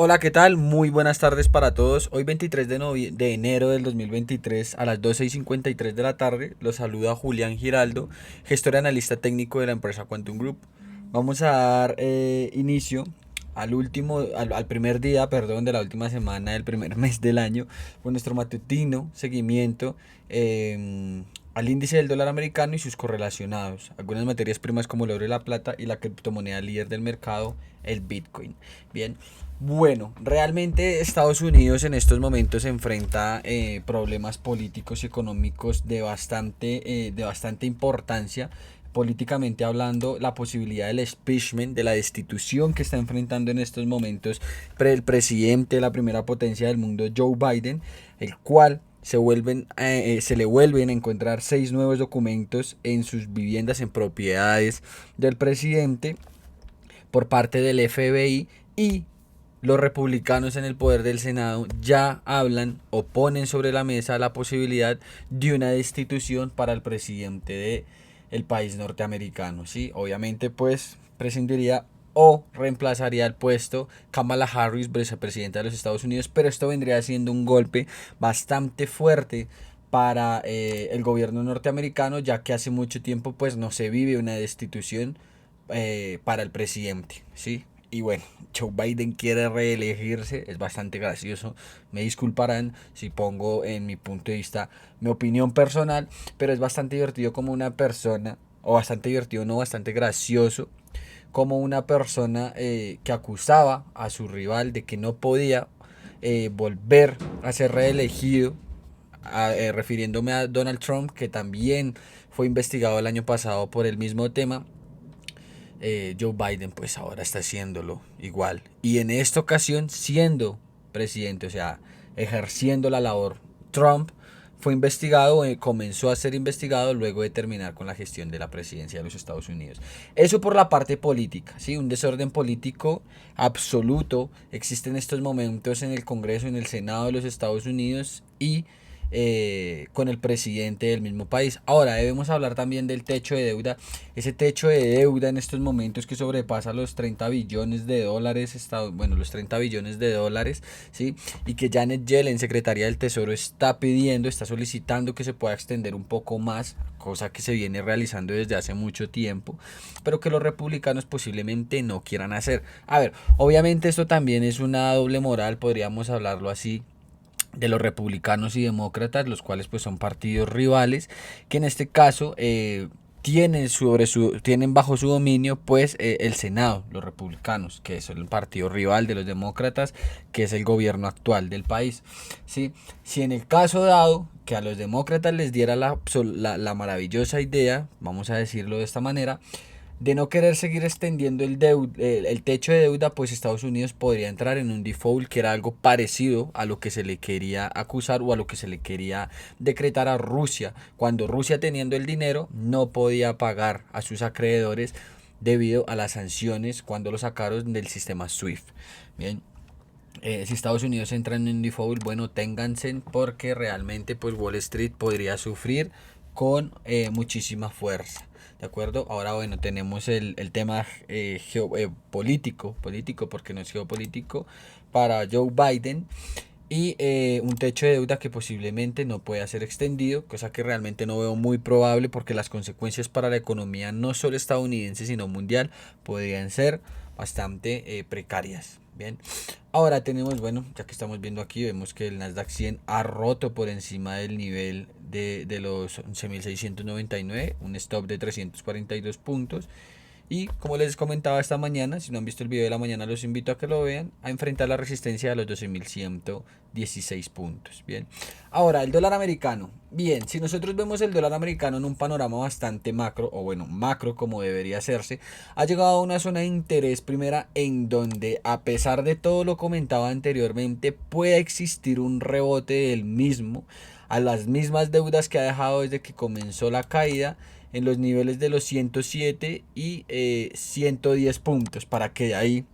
Hola, ¿qué tal? Muy buenas tardes para todos. Hoy 23 de enero del 2023 a las 12:53 de la tarde los saluda Julián Giraldo, gestor y analista técnico de la empresa Quantum Group. Vamos a dar inicio al primer día, perdón, de la última semana del primer mes del año con nuestro matutino seguimiento al índice del dólar americano y sus correlacionados, algunas materias primas como el oro y la plata y la criptomoneda líder del mercado, el Bitcoin. Bien, bueno, realmente Estados Unidos en estos momentos se enfrenta problemas políticos y económicos de bastante importancia. Políticamente hablando, la posibilidad del impeachment, de la destitución que está enfrentando en estos momentos el presidente de la primera potencia del mundo, Joe Biden, el cual se le vuelven a encontrar 6 nuevos documentos en sus viviendas, en propiedades del presidente por parte del FBI, y los republicanos en el poder del Senado ya hablan o ponen sobre la mesa la posibilidad de una destitución para el presidente del país norteamericano. ¿Sí? Obviamente pues prescindiría o reemplazaría el puesto Kamala Harris, vicepresidenta de los Estados Unidos, pero esto vendría siendo un golpe bastante fuerte para el gobierno norteamericano, ya que hace mucho tiempo pues no se vive una destitución para el presidente, ¿sí? Y bueno, Joe Biden quiere reelegirse, es bastante gracioso, me disculparán si pongo en mi punto de vista mi opinión personal, pero es bastante divertido como una persona, o bastante divertido, no, bastante gracioso, como una persona que acusaba a su rival de que no podía volver a ser reelegido, refiriéndome a Donald Trump, que también fue investigado el año pasado por el mismo tema. Joe Biden pues ahora está haciéndolo igual. Y en esta ocasión siendo presidente, o sea, ejerciendo la labor. Trump fue investigado, comenzó a ser investigado luego de terminar con la gestión de la presidencia de los Estados Unidos. Eso por la parte política, ¿sí? Un desorden político absoluto existe en estos momentos en el Congreso, en el Senado de los Estados Unidos y con el presidente del mismo país. Ahora debemos hablar también del techo de deuda. Ese techo de deuda en estos momentos que sobrepasa los 30 billones de dólares, los 30 billones de dólares, ¿sí? Y que Janet Yellen, secretaria del Tesoro, está solicitando que se pueda extender un poco más, cosa que se viene realizando desde hace mucho tiempo, pero que los republicanos posiblemente no quieran hacer. A ver, obviamente esto también es una doble moral, podríamos hablarlo así, de los republicanos y demócratas, los cuales pues son partidos rivales, que en este caso tienen bajo su dominio pues el Senado, los republicanos, que es el partido rival de los demócratas, que es el gobierno actual del país. ¿Sí? Si en el caso dado que a los demócratas les diera la maravillosa idea, vamos a decirlo de esta manera, de no querer seguir extendiendo el techo de deuda, pues Estados Unidos podría entrar en un default, que era algo parecido a lo que se le quería acusar o a lo que se le quería decretar a Rusia, cuando Rusia, teniendo el dinero, no podía pagar a sus acreedores debido a las sanciones cuando lo sacaron del sistema SWIFT. Bien. Si Estados Unidos entra en un default, bueno, ténganse, porque realmente pues Wall Street podría sufrir con muchísima fuerza. ¿De acuerdo? Ahora, bueno, tenemos el tema político, porque no es geopolítico, para Joe Biden, y un techo de deuda que posiblemente no pueda ser extendido, cosa que realmente no veo muy probable, porque las consecuencias para la economía no solo estadounidense sino mundial podrían ser bastante precarias. Bien, ahora tenemos, bueno, ya que estamos viendo aquí, vemos que el Nasdaq 100 ha roto por encima del nivel de los 11.699, un stop de 342 puntos. Y como les comentaba esta mañana, si no han visto el video de la mañana, los invito a que lo vean, a enfrentar la resistencia de los 12.116 puntos. Bien, ahora el dólar americano. Bien, si nosotros vemos el dólar americano en un panorama bastante macro, o bueno, macro como debería hacerse, ha llegado a una zona de interés primera, en donde, a pesar de todo lo comentado anteriormente, puede existir un rebote del mismo a las mismas deudas que ha dejado desde que comenzó la caída, en los niveles de los 107 y 110 puntos, para que de ahí,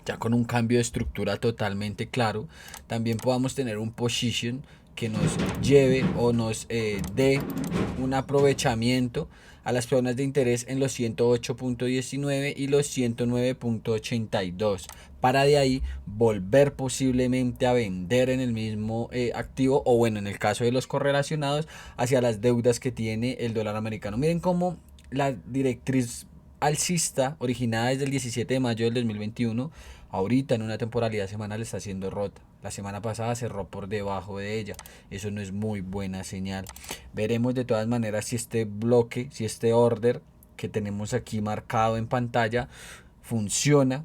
ya con un cambio de estructura totalmente claro, también podamos tener un position que nos lleve o nos dé un aprovechamiento a las zonas de interés en los 108.19 y los 109.82, para de ahí volver posiblemente a vender en el mismo activo, o bueno, en el caso de los correlacionados, hacia las deudas que tiene el dólar americano. Miren cómo la directriz alcista originada desde el 17 de mayo del 2021, ahorita en una temporalidad semanal está siendo rota. La semana pasada cerró por debajo de ella. Eso no es muy buena señal. Veremos de todas maneras si este bloque, si este order que tenemos aquí marcado en pantalla funciona.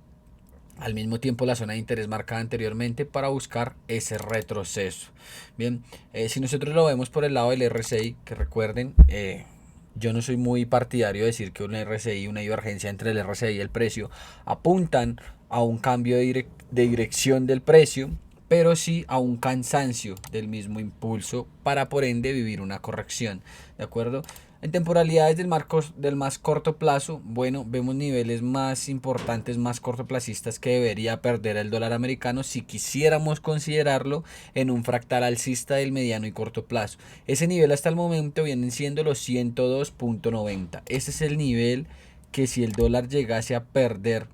Al mismo tiempo la zona de interés marcada anteriormente para buscar ese retroceso. Bien, si nosotros lo vemos por el lado del RSI, que recuerden, yo no soy muy partidario de decir que un RSI, una divergencia entre el RSI y el precio, apuntan a un cambio de dirección del precio, pero sí a un cansancio del mismo impulso para por ende vivir una corrección. ¿De acuerdo? En temporalidades del más corto plazo, bueno, vemos niveles más importantes, más cortoplacistas que debería perder el dólar americano si quisiéramos considerarlo en un fractal alcista del mediano y corto plazo. Ese nivel hasta el momento vienen siendo los 102.90. Ese es el nivel que si el dólar llegase a perder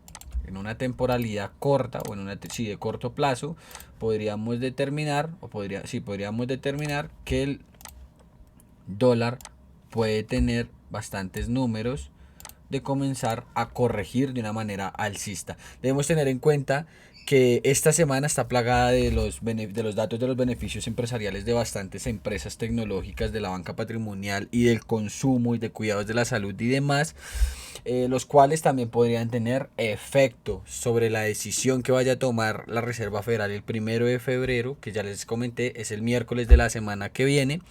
en una temporalidad corta o en una de corto plazo, podríamos determinar que el dólar puede tener bastantes números de comenzar a corregir de una manera alcista. Debemos tener en cuenta que esta semana está plagada de los datos de los beneficios empresariales de bastantes empresas tecnológicas de la banca patrimonial y del consumo y de cuidados de la salud y demás, los cuales también podrían tener efecto sobre la decisión que vaya a tomar la Reserva Federal el 1 de febrero, que ya les comenté, es el miércoles de la semana que viene,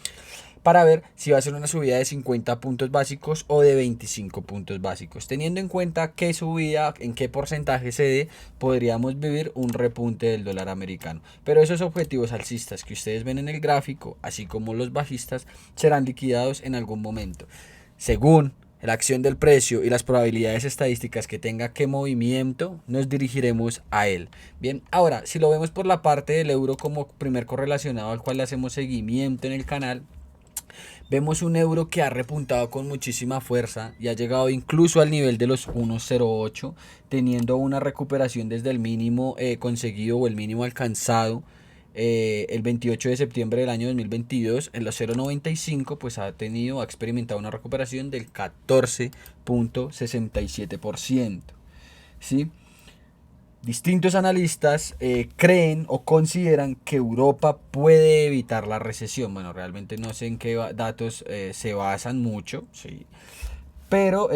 para ver si va a ser una subida de 50 puntos básicos o de 25 puntos básicos. Teniendo en cuenta qué subida, en qué porcentaje se dé, podríamos vivir un repunte del dólar americano. Pero esos objetivos alcistas que ustedes ven en el gráfico, así como los bajistas, serán liquidados en algún momento. Según la acción del precio y las probabilidades estadísticas que tenga qué movimiento, nos dirigiremos a él. Bien, ahora, si lo vemos por la parte del euro como primer correlacionado al cual le hacemos seguimiento en el canal, vemos un euro que ha repuntado con muchísima fuerza y ha llegado incluso al nivel de los 1.08, teniendo una recuperación desde el mínimo conseguido o el mínimo alcanzado el 28 de septiembre del año 2022 en los 0.95, pues ha experimentado una recuperación del 14.67%. ¿Sí? Distintos analistas creen o consideran que Europa puede evitar la recesión. Bueno, realmente no sé en qué datos se basan mucho, ¿sí? Pero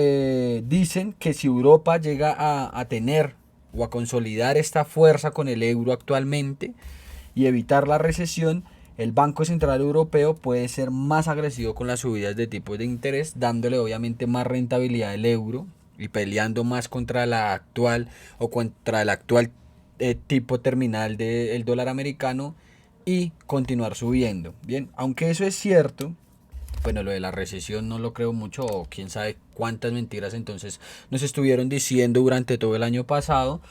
dicen que si Europa llega a tener o a consolidar esta fuerza con el euro actualmente y evitar la recesión, el Banco Central Europeo puede ser más agresivo con las subidas de tipos de interés, dándole obviamente más rentabilidad al euro y peleando más contra la actual o contra el actual tipo terminal del dólar americano y continuar subiendo. Bien, aunque eso es cierto, bueno, lo de la recesión no lo creo mucho, o quién sabe cuántas mentiras entonces nos estuvieron diciendo durante todo el año pasado.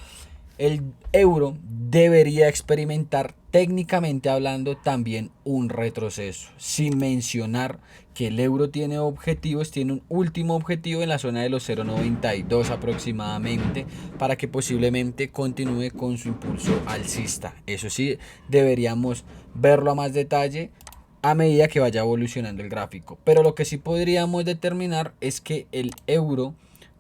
El euro debería experimentar, técnicamente hablando, también un retroceso, sin mencionar que el euro tiene un último objetivo en la zona de los 0.92 aproximadamente, para que posiblemente continúe con su impulso alcista. Eso sí, deberíamos verlo a más detalle a medida que vaya evolucionando el gráfico. Pero lo que sí podríamos determinar es que el euro,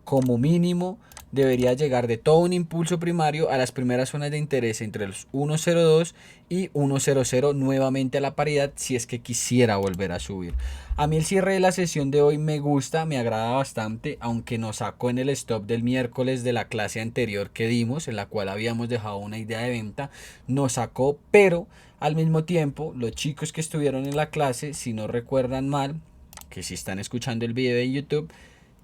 como mínimo, debería llegar de todo un impulso primario a las primeras zonas de interés entre los 1.02 y 1.00 nuevamente a la paridad, si es que quisiera volver a subir. A mí el cierre de la sesión de hoy me gusta, me agrada bastante, aunque nos sacó en el stop del miércoles de la clase anterior que dimos, en la cual habíamos dejado una idea de venta, nos sacó, pero al mismo tiempo los chicos que estuvieron en la clase, si no recuerdan mal, que si están escuchando el video de YouTube,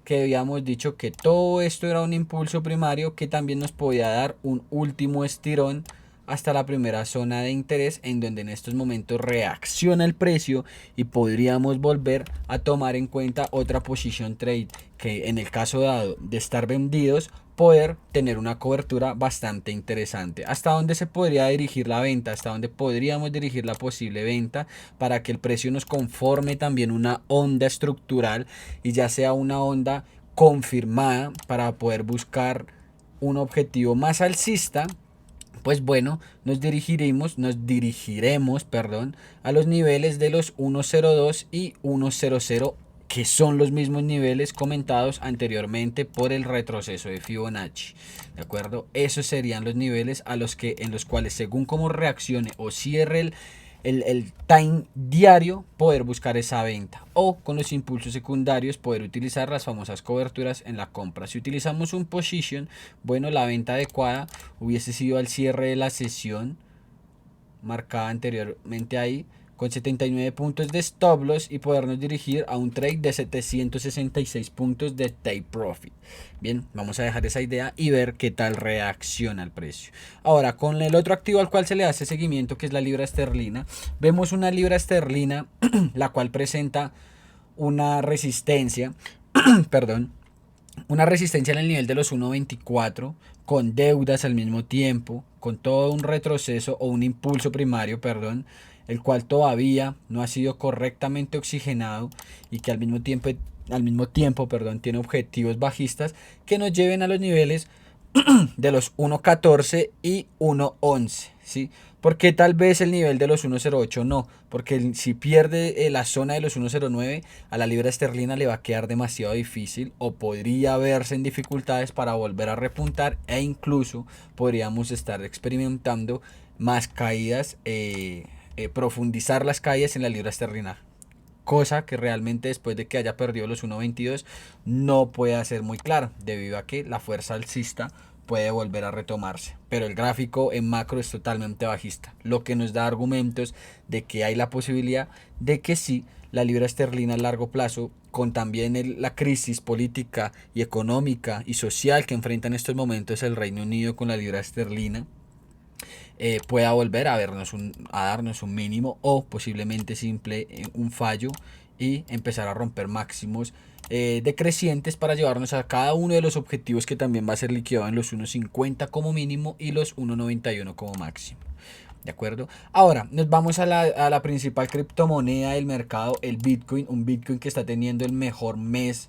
que habíamos dicho que todo esto era un impulso primario que también nos podía dar un último estirón hasta la primera zona de interés, en donde en estos momentos reacciona el precio y podríamos volver a tomar en cuenta otra position trade, que en el caso dado de estar vendidos, poder tener una cobertura bastante interesante. ¿Hasta dónde se podría dirigir la venta? ¿Hasta dónde podríamos dirigir la posible venta para que el precio nos conforme también una onda estructural y ya sea una onda confirmada para poder buscar un objetivo más alcista? Pues bueno, nos dirigiremos, perdón, a los niveles de los 1.02 y 1.00, que son los mismos niveles comentados anteriormente por el retroceso de Fibonacci. ¿De acuerdo? Esos serían los niveles en los cuales, según cómo reaccione o cierre el time diario, poder buscar esa venta, o con los impulsos secundarios poder utilizar las famosas coberturas en la compra. Si utilizamos un position, bueno, la venta adecuada hubiese sido al cierre de la sesión marcada anteriormente ahí, con 79 puntos de stop loss y podernos dirigir a un trade de 766 puntos de take profit. Bien, vamos a dejar esa idea y ver qué tal reacciona el precio. Ahora, con el otro activo al cual se le hace seguimiento, que es la libra esterlina, vemos una libra esterlina la cual presenta una resistencia, perdón, una resistencia en el nivel de los 1.24, con deudas al mismo tiempo, con todo un retroceso o un impulso primario, perdón, el cual todavía no ha sido correctamente oxigenado y que al mismo tiempo, tiene objetivos bajistas que nos lleven a los niveles de los 1.14 y 1.11, ¿sí? Porque tal vez el nivel de los 1.08 no, porque si pierde la zona de los 1.09, a la libra esterlina le va a quedar demasiado difícil, o podría verse en dificultades para volver a repuntar, e incluso podríamos estar experimentando más caídas, profundizar las caídas en la libra esterlina, cosa que realmente después de que haya perdido los 1.22 no puede ser muy claro, debido a que la fuerza alcista puede volver a retomarse, pero el gráfico en macro es totalmente bajista, lo que nos da argumentos de que hay la posibilidad de que sí, la libra esterlina a largo plazo, con también la crisis política y económica y social que enfrenta en estos momentos el Reino Unido con la libra esterlina, pueda volver a darnos un mínimo, o posiblemente un fallo, y empezar a romper máximos decrecientes para llevarnos a cada uno de los objetivos, que también va a ser liquidado en los 1.50 como mínimo y los 1.91 como máximo. ¿De acuerdo? Ahora nos vamos a la principal criptomoneda del mercado, el Bitcoin. Un Bitcoin que está teniendo el mejor mes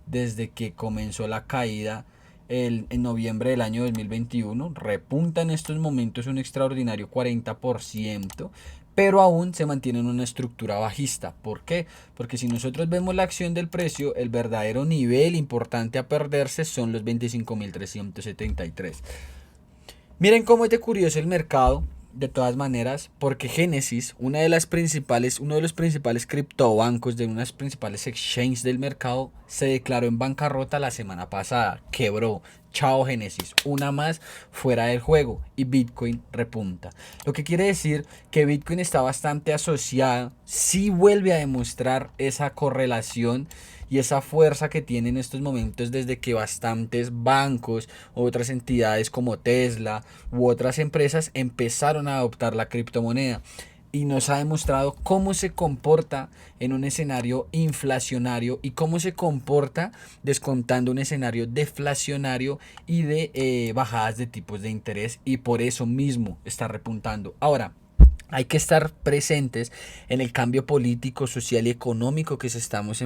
desde que comenzó la caída en noviembre del año 2021. Repunta en estos momentos un extraordinario 40%, pero aún se mantiene en una estructura bajista. ¿Por qué? Porque si nosotros vemos la acción del precio, el verdadero nivel importante a perderse son los 25.373. Miren cómo es de curioso el mercado, de todas maneras, porque Genesis, uno de los principales criptobancos, de unas principales exchanges del mercado, se declaró en bancarrota la semana pasada, quebró. Chao Genesis, una más fuera del juego, y Bitcoin repunta. Lo que quiere decir que Bitcoin está bastante asociada, sí vuelve a demostrar esa correlación y esa fuerza que tiene en estos momentos, desde que bastantes bancos, otras entidades como Tesla u otras empresas empezaron a adoptar la criptomoneda. Y nos ha demostrado cómo se comporta en un escenario inflacionario y cómo se comporta descontando un escenario deflacionario y de bajadas de tipos de interés, y por eso mismo está repuntando. Ahora, hay que estar presentes en el cambio político, social y económico que estamos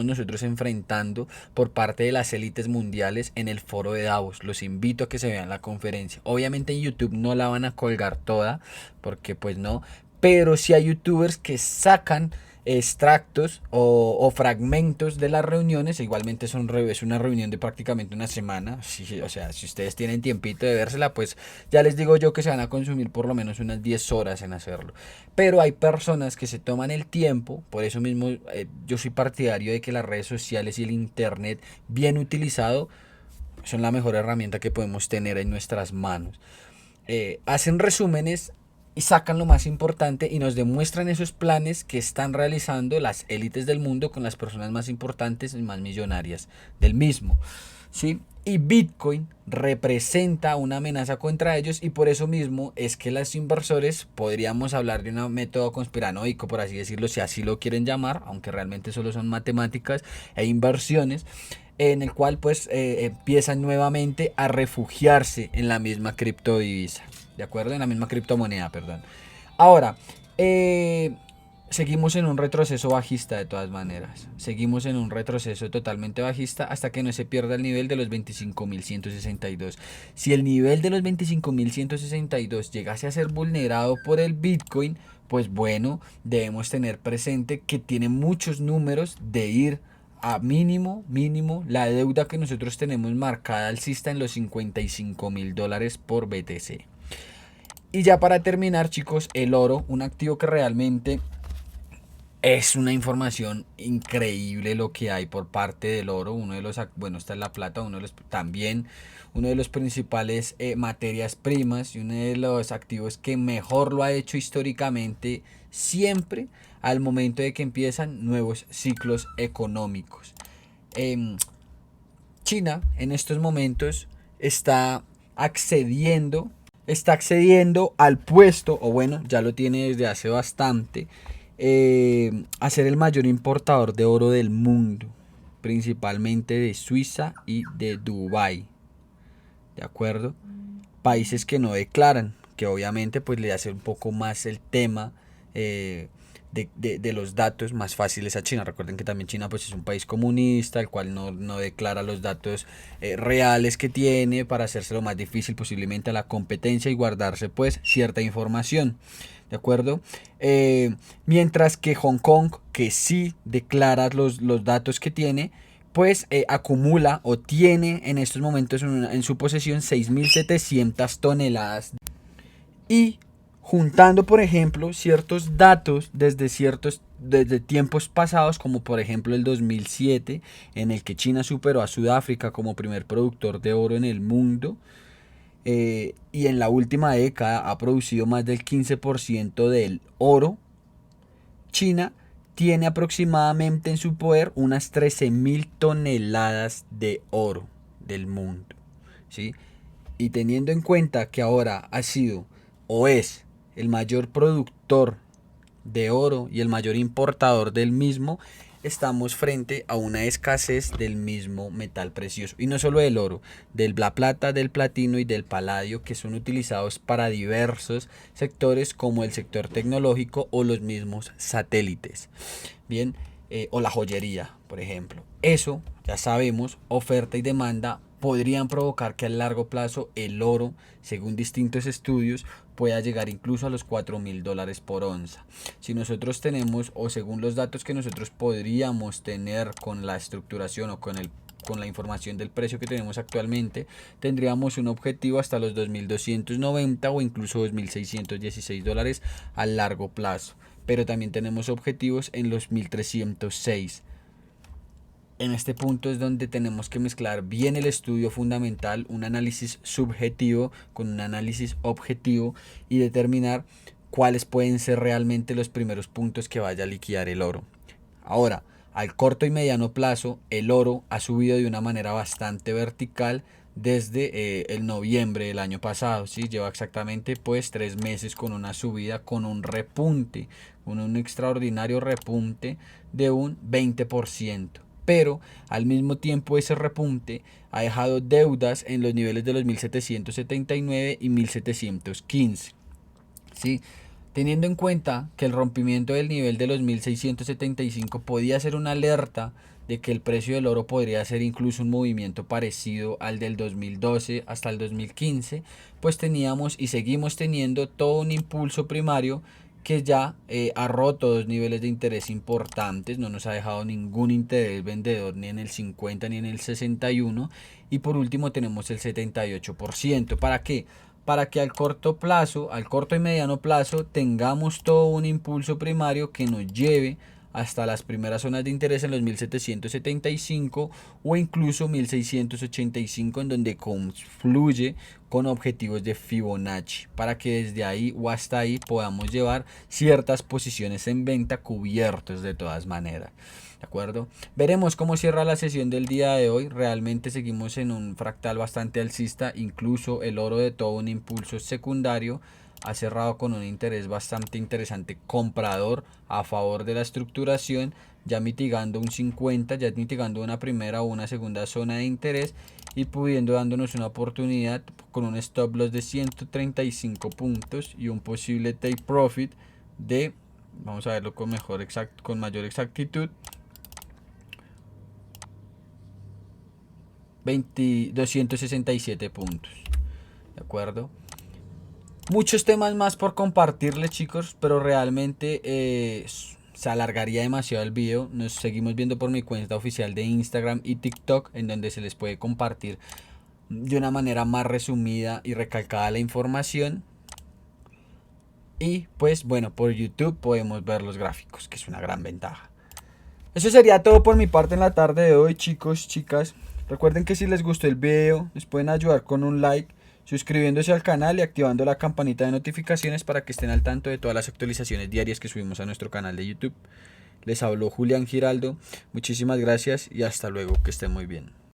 nosotros enfrentando por parte de las élites mundiales en el foro de Davos. Los invito a que se vean la conferencia. Obviamente en YouTube no la van a colgar toda, porque pues no, pero sí hay youtubers que sacan extractos o fragmentos de las reuniones. Igualmente es una reunión de prácticamente una semana. Sí, o sea, si ustedes tienen tiempito de vérsela, pues ya les digo yo que se van a consumir por lo menos unas 10 horas en hacerlo. Pero hay personas que se toman el tiempo. Por eso mismo yo soy partidario de que las redes sociales y el internet bien utilizado son la mejor herramienta que podemos tener en nuestras manos. Hacen resúmenes y sacan lo más importante y nos demuestran esos planes que están realizando las élites del mundo con las personas más importantes y más millonarias del mismo, ¿sí? Y Bitcoin representa una amenaza contra ellos, y por eso mismo es que los inversores podríamos hablar de un método conspiranoico, por así decirlo, si así lo quieren llamar, aunque realmente solo son matemáticas e inversiones, en el cual pues empiezan nuevamente a refugiarse en la misma criptodivisa, ¿de acuerdo? En la misma criptomoneda, perdón. Ahora, seguimos en un retroceso bajista de todas maneras. Seguimos en un retroceso totalmente bajista hasta que no se pierda el nivel de los 25.162. Si el nivel de los 25.162 llegase a ser vulnerado por el Bitcoin, pues bueno, debemos tener presente que tiene muchos números de ir a mínimo la deuda que nosotros tenemos marcada alcista en los $55.000 por BTC. Y ya para terminar, chicos, el oro, un activo que realmente es una información increíble lo que hay por parte del oro. Uno de los, bueno, está la plata, también uno de los principales materias primas y uno de los activos que mejor lo ha hecho históricamente siempre al momento de que empiezan nuevos ciclos económicos. China en estos momentos está accediendo al puesto, o bueno, ya lo tiene desde hace bastante, a ser el mayor importador de oro del mundo, principalmente de Suiza y de Dubái, ¿de acuerdo? Países que no declaran, que obviamente pues le hace un poco más el tema de los datos más fáciles a China. Recuerden que también China pues es un país comunista, el cual no declara los datos reales que tiene para hacérselo más difícil posiblemente a la competencia y guardarse pues cierta información. ¿De acuerdo? Mientras que Hong Kong, que sí declara los datos que tiene, pues acumula o tiene en estos momentos en su posesión 6.700 toneladas. Y juntando, por ejemplo, ciertos datos desde tiempos pasados, como por ejemplo el 2007, en el que China superó a Sudáfrica como primer productor de oro en el mundo, y en la última década ha producido más del 15% del oro. China tiene aproximadamente en su poder unas 13.000 toneladas de oro del mundo, ¿sí? Y teniendo en cuenta que ahora ha sido o es el mayor productor de oro y el mayor importador del mismo, estamos frente a una escasez del mismo metal precioso. Y no solo del oro, de la plata, del platino y del paladio, que son utilizados para diversos sectores como el sector tecnológico o los mismos satélites. Bien, o la joyería, por ejemplo. Eso, ya sabemos, oferta y demanda podrían provocar que a largo plazo el oro, según distintos estudios, pueda llegar incluso a los $4.000 por onza. Si nosotros tenemos, o según los datos que nosotros podríamos tener con la estructuración o con la información del precio que tenemos actualmente, tendríamos un objetivo hasta los 2.290 o incluso $2.616 a largo plazo. Pero también tenemos objetivos en los 1.306. En este punto es donde tenemos que mezclar bien el estudio fundamental, un análisis subjetivo con un análisis objetivo y determinar cuáles pueden ser realmente los primeros puntos que vaya a liquidar el oro. Ahora, al corto y mediano plazo, el oro ha subido de una manera bastante vertical desde el noviembre del año pasado, ¿sí? Lleva exactamente pues 3 meses con una subida, con un repunte, con un extraordinario repunte de un 20%. Pero al mismo tiempo ese repunte ha dejado deudas en los niveles de los 1.779 y 1.715, ¿sí? Teniendo en cuenta que el rompimiento del nivel de los 1.675 podía ser una alerta de que el precio del oro podría ser incluso un movimiento parecido al del 2012 hasta el 2015, pues teníamos y seguimos teniendo todo un impulso primario que ya ha roto dos niveles de interés importantes, no nos ha dejado ningún interés vendedor ni en el 50 ni en el 61, y por último tenemos el 78%. ¿Para qué? Para que al corto plazo, al corto y mediano plazo, tengamos todo un impulso primario que nos lleve hasta las primeras zonas de interés en los 1.775 o incluso 1.685, en donde confluye con objetivos de Fibonacci, para que desde ahí o hasta ahí podamos llevar ciertas posiciones en venta cubiertos de todas maneras. ¿De acuerdo? Veremos cómo cierra la sesión del día de hoy. Realmente seguimos en un fractal bastante alcista. Incluso el oro de todo un impulso secundario ha cerrado con un interés bastante interesante comprador a favor de la estructuración, ya mitigando un 50, ya mitigando una primera o una segunda zona de interés y pudiendo dándonos una oportunidad con un stop loss de 135 puntos y un posible take profit de, vamos a verlo con mayor exactitud, 267 puntos. ¿De acuerdo? Muchos temas más por compartirles, chicos, pero realmente se alargaría demasiado el video. Nos seguimos viendo por mi cuenta oficial de Instagram y TikTok, en donde se les puede compartir de una manera más resumida y recalcada la información. Y pues bueno, por YouTube podemos ver los gráficos, que es una gran ventaja. Eso sería todo por mi parte en la tarde de hoy, chicos, chicas. Recuerden que si les gustó el video, les pueden ayudar con un like, suscribiéndose al canal y activando la campanita de notificaciones para que estén al tanto de todas las actualizaciones diarias que subimos a nuestro canal de YouTube. Les habló Julián Giraldo. Muchísimas gracias y hasta luego. Que estén muy bien.